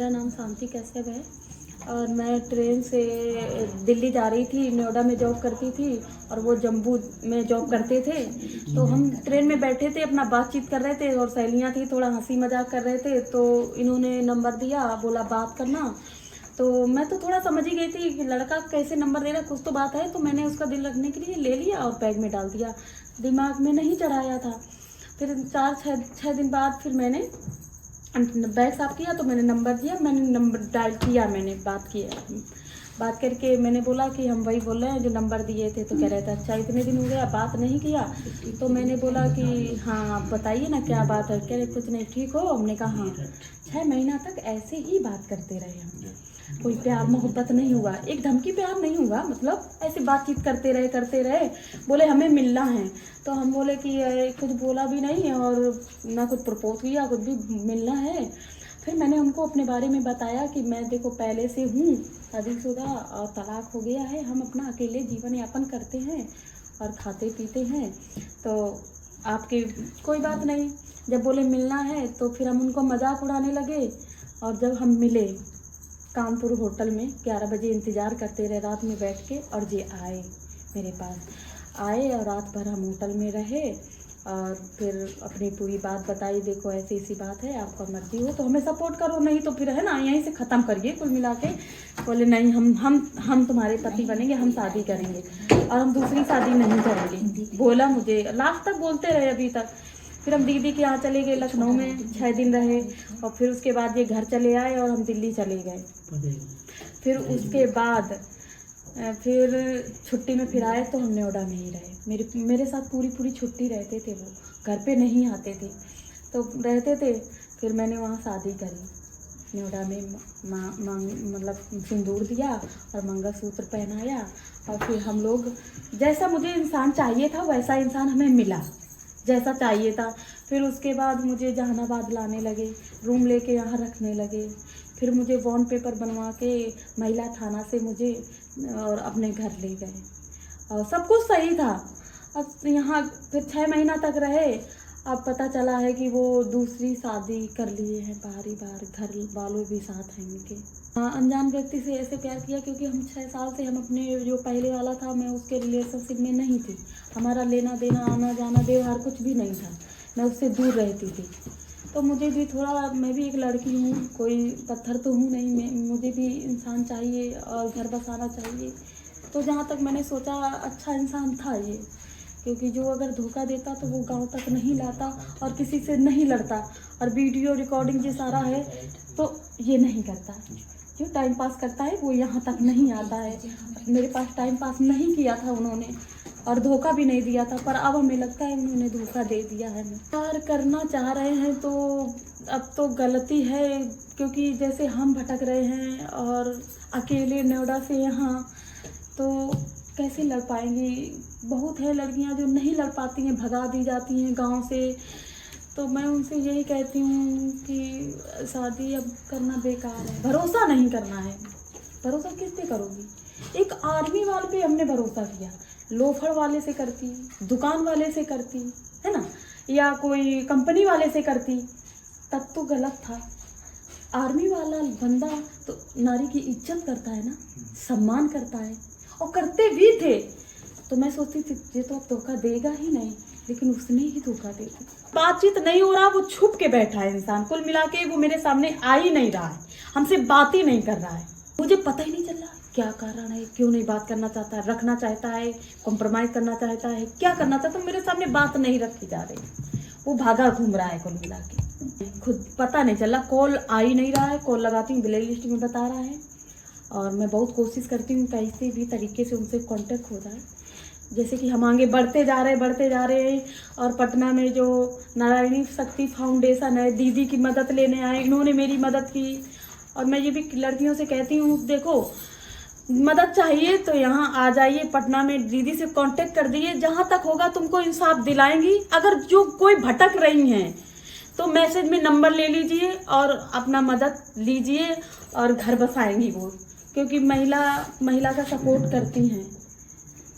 मेरा नाम शांति कश्यप है और मैं ट्रेन से दिल्ली जा रही थी। नोएडा में जॉब करती थी और वो जम्मू में जॉब करते थे। तो हम ट्रेन में बैठे थे, अपना बातचीत कर रहे थे और सहेलियाँ थी, थोड़ा हंसी मजाक कर रहे थे। तो इन्होंने नंबर दिया, बोला बात करना। तो मैं तो थोड़ा समझ ही गई थी कि लड़का कैसे नंबर दे रहा, कुछ तो बात है। तो मैंने उसका दिल रखने के लिए ले लिया और बैग में डाल दिया, दिमाग में नहीं चढ़ाया था। फिर 4-6 दिन बाद फिर मैंने बैग साफ किया तो मैंने नंबर दिया, मैंने नंबर डायल किया, मैंने बात किया। बात करके मैंने बोला कि हम वही बोल रहे हैं जो नंबर दिए थे। तो कह रहे थे अच्छा इतने दिन हो गया बात नहीं किया। तो मैंने बोला कि हाँ आप बताइए ना क्या बात है। कह रहे कुछ नहीं, ठीक हो? हमने कहा हाँ। 6 महीना तक ऐसे ही बात करते रहे हम, कोई प्यार मोहब्बत नहीं हुआ, एक धमकी प्यार नहीं हुआ, मतलब ऐसे बातचीत करते रहे। बोले हमें मिलना है। तो हम बोले कि कुछ बोला भी नहीं और ना कुछ प्रपोज किया, कुछ भी, मिलना है। फिर मैंने उनको अपने बारे में बताया कि मैं देखो पहले से हूँ शादीशुदा और तलाक हो गया है, हम अपना अकेले जीवन यापन करते हैं और खाते पीते हैं। तो आपकी कोई बात नहीं। जब बोले मिलना है तो फिर हम उनको मजाक उड़ाने लगे। और जब हम मिले कानपुर होटल में 11 बजे इंतज़ार करते रहे रात में बैठ के, और ये आए मेरे पास, आए और रात भर हम होटल में रहे और फिर अपनी पूरी बात बताई। देखो ऐसी ऐसी बात है, आपका मर्जी हो तो हमें सपोर्ट करो, नहीं तो फिर है ना यहीं से ख़त्म करिए कुल मिला के। बोले नहीं, हम तुम्हारे पति बनेंगे, हम शादी करेंगे और हम दूसरी शादी नहीं करेंगे। बोला मुझे, लास्ट तक बोलते रहे अभी तक। फिर हम दीदी के यहाँ चले गए, लखनऊ में 6 दिन रहे और फिर उसके बाद ये घर चले आए और हम दिल्ली चले गए। फिर उसके बाद फिर छुट्टी में फिर आए तो हम नोएडा में ही रहे। मेरे साथ पूरी छुट्टी रहते थे, वो घर पे नहीं आते थे तो रहते थे। फिर मैंने वहाँ शादी करी नोएडा में, मतलब सिंदूर दिया और मंगलसूत्र पहनाया। और फिर हम लोग, जैसा मुझे इंसान चाहिए था वैसा इंसान हमें मिला, जैसा चाहिए था। फिर उसके बाद मुझे जहानाबाद लाने लगे, रूम लेके यहाँ रखने लगे। फिर मुझे बॉन्ड पेपर बनवा के महिला थाना से मुझे और अपने घर ले गए और सब कुछ सही था। अब यहाँ फिर 6 महीना तक रहे। अब पता चला है कि वो दूसरी शादी कर लिए हैं, बाहरी बाहर, घर वालों भी साथ हैं उनके। अनजान व्यक्ति से ऐसे प्यार किया क्योंकि हम 6 साल से हम अपने जो पहले वाला था, मैं उसके रिलेशनशिप में नहीं थी। हमारा लेना देना, आना जाना, व्यवहार कुछ भी नहीं था, मैं उससे दूर रहती थी। तो मुझे भी थोड़ा, मैं भी एक लड़की हूँ, कोई पत्थर तो हूँ नहीं, मुझे भी इंसान चाहिए और घर बसाना चाहिए। तो जहाँ तक मैंने सोचा अच्छा इंसान था ये, क्योंकि जो अगर धोखा देता तो वो गांव तक नहीं लाता और किसी से नहीं लड़ता। और वीडियो रिकॉर्डिंग जो सारा है तो ये नहीं करता, जो टाइम पास करता है वो यहाँ तक नहीं आता है। मेरे पास टाइम पास नहीं किया था उन्होंने और धोखा भी नहीं दिया था, पर अब हमें लगता है उन्होंने धोखा दे दिया है। प्यार करना चाह रहे हैं तो अब तो गलती है, क्योंकि जैसे हम भटक रहे हैं और अकेले नोएडा से यहाँ, तो कैसे लड़ पाएंगी। बहुत है लड़कियां जो नहीं लड़ पाती हैं, भगा दी जाती हैं गांव से। तो मैं उनसे यही कहती हूँ कि शादी अब करना बेकार है, भरोसा नहीं करना है। भरोसा किस पे करोगी? एक आर्मी वाले पे हमने भरोसा किया, लोफर वाले से करती, दुकान वाले से करती, है ना, या कोई कंपनी वाले से करती, तब तो गलत था। आर्मी वाला बंदा तो नारी की इज्जत करता है ना, सम्मान करता है और करते भी थे। तो मैं सोचती थी ये तो अब धोखा देगा ही नहीं, लेकिन उसने ही धोखा दे दिया। बातचीत नहीं हो रहा, वो छुप के बैठा है इंसान, कुल मिला के वो मेरे सामने आ ही नहीं रहा है, हमसे बात ही नहीं कर रहा है। मुझे पता ही नहीं चल रहा क्या कारण है, क्यों नहीं बात करना चाहता है, रखना चाहता है, कॉम्प्रोमाइज करना चाहता है, क्या करना चाहता है। तो मेरे सामने बात नहीं रखी जा रही, वो भागा घूम रहा है कुल मिला के, खुद पता नहीं चला। कॉल आ ही नहीं रहा है, कॉल लगाती हूँ ब्लैक लिस्ट में बता रहा है। और मैं बहुत कोशिश करती हूँ कैसे भी तरीके से उनसे कांटेक्ट हो जाए। जैसे कि हम आगे बढ़ते जा रहे हैं और पटना में जो नारायणी शक्ति फाउंडेशन है, दीदी की मदद लेने आए, इन्होंने मेरी मदद की। और मैं ये भी लड़कियों से कहती हूँ देखो मदद चाहिए तो यहाँ आ जाइए, पटना में दीदी से कांटेक्ट कर दिए, जहाँ तक होगा तुमको इंसाफ दिलाएंगी। अगर जो कोई भटक रही हैं तो मैसेज में नंबर ले लीजिए और अपना मदद लीजिए और घर बसाएंगी वो, क्योंकि महिला का सपोर्ट करती हैं।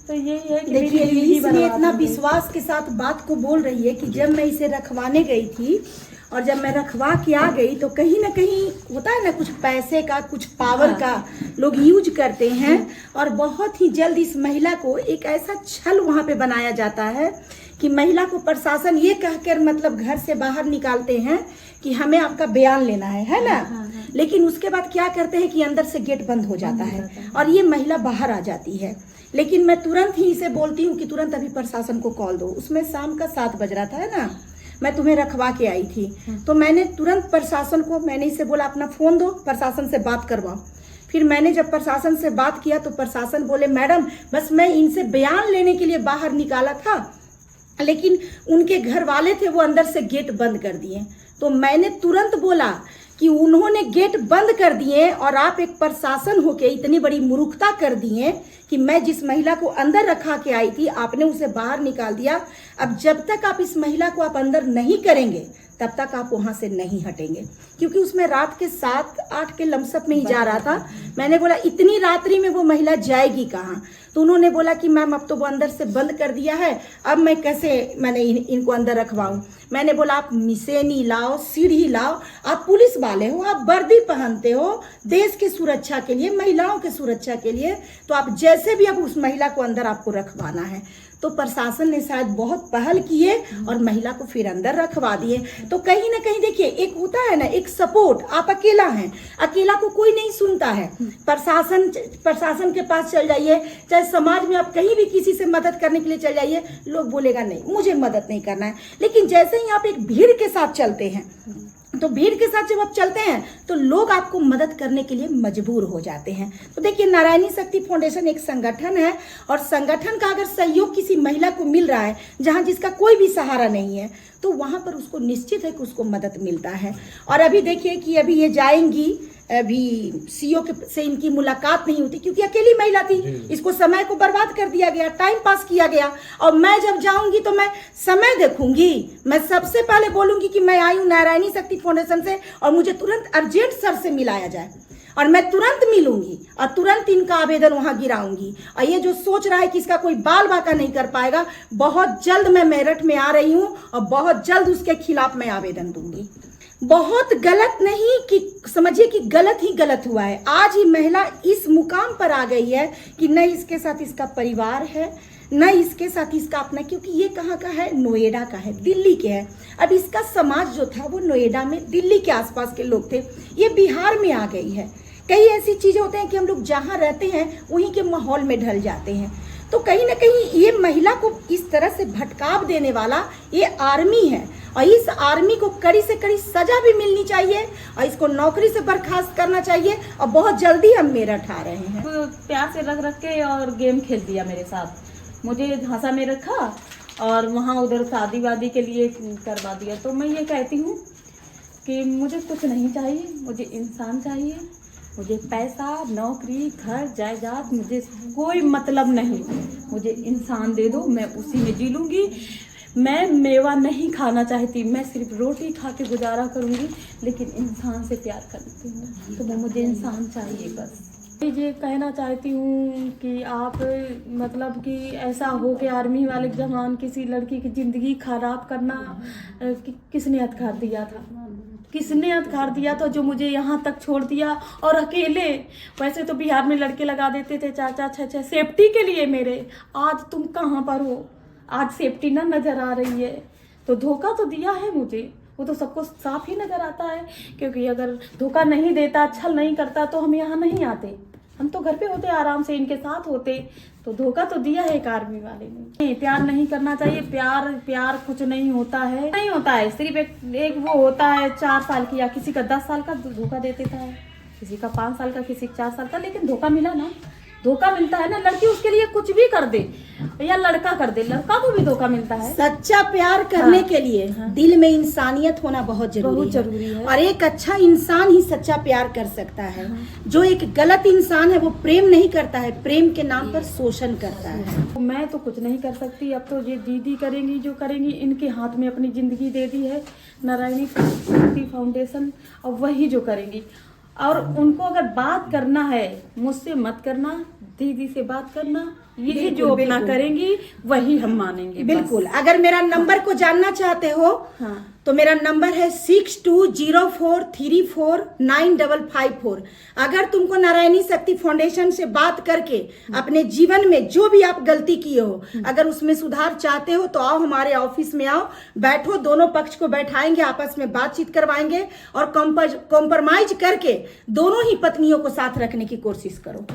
तो यही है कि देखिए इसलिए इतना विश्वास के साथ बात को बोल रही है कि जब मैं इसे रखवाने गई थी और जब मैं रखवा के आ गई तो कहीं ना कहीं होता है ना, कुछ पैसे का, कुछ पावर का लोग यूज करते हैं और बहुत ही जल्द इस महिला को एक ऐसा छल वहां पे बनाया जाता है कि महिला को प्रशासन ये कहकर मतलब घर से बाहर निकालते हैं कि हमें आपका बयान लेना है ना। लेकिन उसके बाद क्या करते हैं कि अंदर से गेट बंद हो जाता है और ये महिला बाहर आ जाती है। लेकिन मैं तुरंत ही इसे बोलती हूँ कि तुरंत अभी प्रशासन को कॉल दो। उसमें शाम का 7 बज रहा था, है ना, मैं तुम्हें रखवा के आई थी, तो मैंने तुरंत प्रशासन को, मैंने इसे बोला अपना फोन दो, प्रशासन से बात करवाओ। फिर मैंने जब प्रशासन से बात किया तो प्रशासन बोले मैडम बस मैं इनसे बयान लेने के लिए बाहर निकाला था, लेकिन उनके घर वाले थे वो अंदर से गेट बंद कर दिए। तो मैंने तुरंत बोला कि उन्होंने गेट बंद कर दिए और आप एक प्रशासन होके इतनी बड़ी मूर्खता कर दिए कि मैं जिस महिला को अंदर रखा के आई थी आपने उसे बाहर निकाल दिया। अब जब तक आप इस महिला को आप अंदर नहीं करेंगे तब तक आप वहां से नहीं हटेंगे, क्योंकि उसमें रात के 7-8 के लमसम में ही जा रहा था। मैंने बोला इतनी रात्रि में वो महिला जाएगी कहाँ? तो उन्होंने बोला कि मैम अब तो वो अंदर से बंद कर दिया है, अब मैं कैसे इनको अंदर रखवाऊं। मैंने बोला आप मिसेनी लाओ, सीढ़ी लाओ, आप पुलिस वाले हो, आप वर्दी पहनते हो देश की सुरक्षा के लिए, महिलाओं की सुरक्षा के लिए, तो आप जैसे भी अब उस महिला को अंदर आपको रखवाना है। तो प्रशासन ने शायद बहुत पहल किए और महिला को फिर अंदर रखवा दिए। तो कहीं ना कहीं देखिए एक होता है ना, एक सपोर्ट, आप अकेला हैं, अकेला को कोई नहीं सुनता है। प्रशासन के पास चल जाइए, चाहे समाज में आप कहीं भी किसी से मदद करने के लिए चल जाइए, लोग बोलेगा नहीं मुझे मदद नहीं करना है। लेकिन जैसे ही आप एक भीड़ के साथ चलते हैं, तो भीड़ के साथ जब आप चलते हैं तो लोग आपको मदद करने के लिए मजबूर हो जाते हैं। तो देखिए नारायणी शक्ति फाउंडेशन एक संगठन है और संगठन का अगर सहयोग किसी महिला को मिल रहा है जहां जिसका कोई भी सहारा नहीं है, तो वहां पर उसको निश्चित है कि उसको मदद मिलता है। और अभी देखिए कि अभी ये जाएंगी, अभी सीओ से इनकी मुलाकात नहीं होती क्योंकि अकेली महिला थी, इसको समय को बर्बाद कर दिया गया, टाइम पास किया गया। और मैं जब जाऊंगी तो मैं समय देखूंगी, मैं सबसे पहले बोलूंगी कि मैं आई हूं नारायणी शक्ति फाउंडेशन से और मुझे तुरंत अर्जेंट सर से मिलाया जाए, और मैं तुरंत मिलूंगी और तुरंत इनका आवेदन वहां गिराऊंगी। और ये जो सोच रहा है कि इसका कोई बाल बाका नहीं कर पाएगा, बहुत जल्द मैं मेरठ में आ रही हूं और बहुत जल्द उसके खिलाफ मैं आवेदन दूंगी। बहुत गलत नहीं कि समझिए कि गलत ही गलत हुआ है। आज ही महिला इस मुकाम पर आ गई है कि न इसके साथ इसका परिवार है, न इसके साथ इसका अपना, क्योंकि ये कहाँ का है, नोएडा का है, दिल्ली के है। अब इसका समाज जो था वो नोएडा में, दिल्ली के आसपास के लोग थे, ये बिहार में आ गई है। कई ऐसी चीजें होते हैं कि हम लोग जहाँ रहते हैं वहीं के माहौल में ढल जाते हैं। तो कहीं ना कहीं ये महिला को इस तरह से भटकाव देने वाला ये आर्मी है और इस आर्मी को कड़ी से कड़ी सजा भी मिलनी चाहिए और इसको नौकरी से बर्खास्त करना चाहिए। और बहुत जल्दी हम मेरठ आ रहे हैं। तो प्यार से रख के और गेम खेल दिया मेरे साथ, मुझे झांसा में रखा और वहाँ उधर शादी वादी के लिए करवा दिया। तो मैं ये कहती हूँ कि मुझे कुछ नहीं चाहिए, मुझे इंसान चाहिए, मुझे पैसा, नौकरी, घर, जायदाद, मुझे कोई मतलब नहीं। मुझे इंसान दे दो, मैं उसी में जी लूँगी। मैं मेवा नहीं खाना चाहती, मैं सिर्फ रोटी खा के गुजारा करूँगी, लेकिन इंसान से प्यार करती हूँ, तो वो मुझे इंसान चाहिए बस। ये कहना चाहती हूँ कि आप मतलब कि ऐसा हो कि आर्मी वाले जवान किसी लड़की की ज़िंदगी खराब करना किसने अधिकार दिया था? किसने अधिकार दिया था जो मुझे यहाँ तक छोड़ दिया और अकेले? वैसे तो बिहार में लड़के लगा देते थे 4-4, 6-6 सेफ्टी के लिए मेरे। आज तुम कहाँ पर हो? आज सेफ्टी ना नज़र आ रही है, तो धोखा तो दिया है मुझे, वो तो सबको साफ ही नज़र आता है। क्योंकि अगर धोखा नहीं देता, छल नहीं करता तो हम यहाँ नहीं आते, हम तो घर पे होते, आराम से इनके साथ होते। तो धोखा तो दिया है एक आर्मी वाले ने। नहीं, प्यार नहीं करना चाहिए। प्यार कुछ नहीं होता है, नहीं होता है। सिर्फ एक वो होता है 4 साल की, या किसी का 10 साल का धोखा दे देता है, किसी का 5 साल का, किसी का 4 साल का, लेकिन धोखा मिला ना, धोखा मिलता है ना। लड़की उसके लिए कुछ भी कर दे या लड़का कर दे, लड़का को भी धोखा मिलता है। सच्चा प्यार करने के लिए दिल में इंसानियत होना बहुत जरूरी है। और एक अच्छा इंसान ही सच्चा प्यार कर सकता है। जो एक गलत इंसान है वो प्रेम नहीं करता है, प्रेम के नाम पर शोषण करता है। मैं तो कुछ नहीं कर सकती, अब तो ये दीदी करेंगी जो करेंगी। इनके हाथ में अपनी जिंदगी दे दी है नारायणी शक्ति फाउंडेशन, और वही जो करेंगी। और उनको अगर बात करना है मुझसे मत करना, दीदी से बात करना, यही जो अपना करेंगी वही हम मानेंगे। बिल्कुल। अगर मेरा नंबर को जानना चाहते हो तो मेरा नंबर है 6204349554। अगर तुमको नारायणी शक्ति फाउंडेशन से बात करके अपने जीवन में जो भी आप गलती किए हो, अगर उसमें सुधार चाहते हो तो आओ, हमारे ऑफिस में आओ, बैठो, दोनों पक्ष को बैठाएंगे, आपस में बातचीत करवाएंगे और कॉम्प्रोमाइज करके दोनों ही पत्नियों को साथ रखने की कोशिश करो।